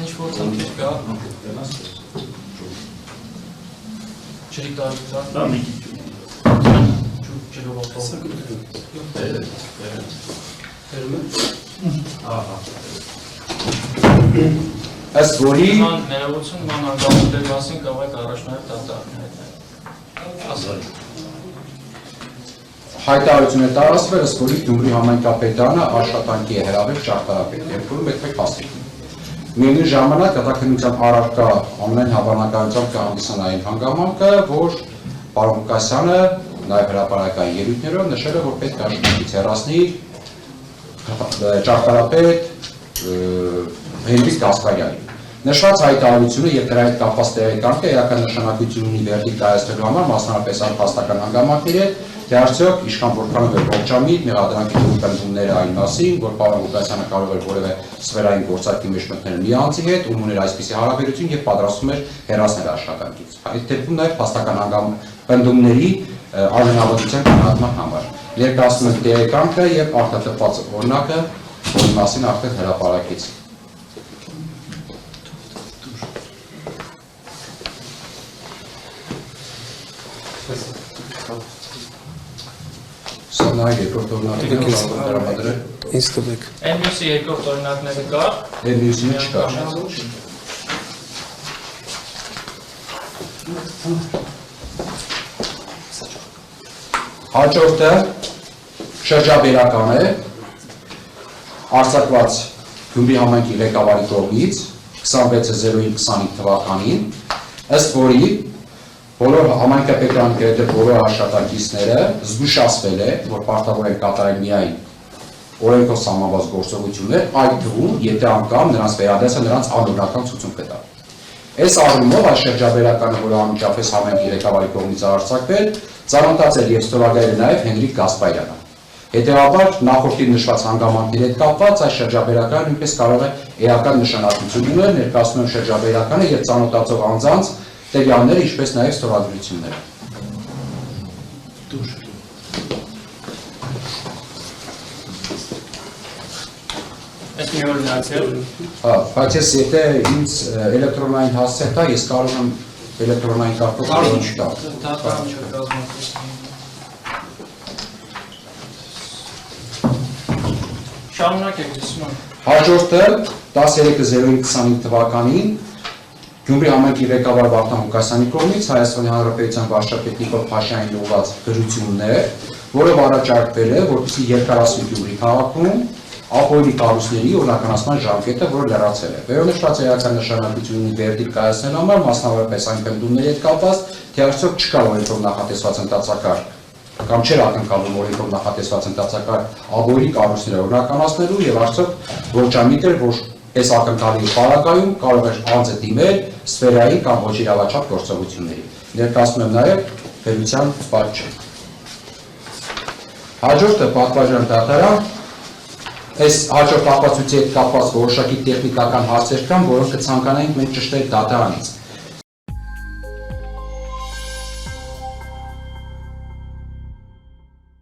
Ինչ-որ ծանքեր կա։ Ջրի տարածքա։ Դա մի քիչ։ Ջրով Ըստ որի ներողություն ման անգամների մասին կարող եք առաջնահերթ դատարակներ հայտարարություն է տարածվել, ըստ որի Գյումրի համայնքապետարանը աշխատանքի է հրավեր ճարտարապետ, երբ որում պետք է հասնի։ Միևնույն ժամանակ հետաքննության առարկա ամեն հավանականությամբ կհանդիսանա այն հանգամանքը, որ պարոն Ղուկասյանը նաև հրապարակային ելույթներով նշել է, որ պետք է աշխատանքից հեռացնի ճարտարապետ Հենրիկ Գասպարյանի։ Նշված հայտարարությունը եւ դրա հետ կապված տեղեկանքը էական նշանակություն ունի վերդիկտ կայացնելու համար, մասնավորապես առփաստական հանգամանքների, թե արդյոք իշխան որքանով է ողջամիտ մեղադրանքի պնդումները այն մասին, որ պարոն Ղուկասյանը կարող էր որևէ սֆերային գործարքի մեջ մտնել մի անձի հետ, ում ուներ այսպիսի հարաբերություն եւ պատրաստվում էր հեռացնել աշխատանքից։ Այդ դեպքում նաեւ փաստական պնդումների արժանավորության գնահատման համար ներկայացնում են տեղեկանքը եւ արտահայտված օրինակը, որի մասին արդեն հրապարակեց։ Սա նաև երկրորդ օրինակները դրամադրել։ Ինձ տվեք։ Այն մյուսի երկրորդ օրինակները կա։ Այն մյուսի չկա։ Հաջորդը շրջաբերական է արձակված Գյումրի համայնքի ղեկավարի կողմից 26.09.25 թվականին, ըստ որի բոլոր համայնքապետարանի գրեթե բոլոր աշխատակիցները զգուշացվել է, որ պարտավոր են կատարել միայն օրենքով սահմանված գործողություններ, այդ թվում, եթե անգամ նրանց վերադարձը նրանց անօրինական ցուցում կտա։ Այս առումով այս շրջաբերականը, որը անմիջապես համայնքի ղեկավարի կողմից արձակվել, ծանոթացել եւ ստորագրել նաեւ Հենրիկ Գասպարյանը։ Հետևաբար նախորդին նշված հանգամանքների հետ կապված այս շրջաբերականը նույնպես կարող է էական նշանակություն ունենալ, ներկայացնում շրջաբերականը եւ ծանոթացող անձանց տվյալները, ինչպես նաեւ ստորագրությունները։ Այս մի օրինակ է։ Հա, բայց ես եթե ինձ էլեկտրոնային հասցե տա, ես կարող եմ էլեկտրոնային կարգով ինչ տա։ Դատարան չկազմակերպել։ Շարունակեք դիսման։ Հաջորդը 13.09.25 թվականին Գյումրի համայնքի ղեկավար Վարդան Ղուկասյանի կողմից Հայաստանի Հանրապետության վարչապետ Նիկոլ Փաշյանին ուղղված գրություններ, որը առաջարկվել է, որպեսզի երկարացվի Գյումրի քաղաքում ապօրինի կառույցների օրինականացման ժամկետը, որը լրացել է։ Վերոնշված էական նշանակություն ունի վերդիկտ կայացնելու համար, մասնավորապես այն պնդումների հետ կապված, թե արդյոք չկա օրենքով նախատեսված ընդհանրակարգ կամ չէր ակնկալում օրենքով նախատեսված ընդհանրակարգ ապօրինի կառույցները օրինականացնելու եւ արդյոք ողջամիտ էր, որ այս ակնկալի պարագայում կարող է անձը դիմել սֆերային կամ ոչ իրավաչափ գործողությունների։ Ներկայացնում եմ նաեւ վերության պատճառ։ Հաջորդը պատվաժան դատարան այս հաջորդ ապացույցի հետ կապված որոշակի տեխնիկական հարցեր կան, որոնք կցանկանայինք մենք ճշտել դատարանից։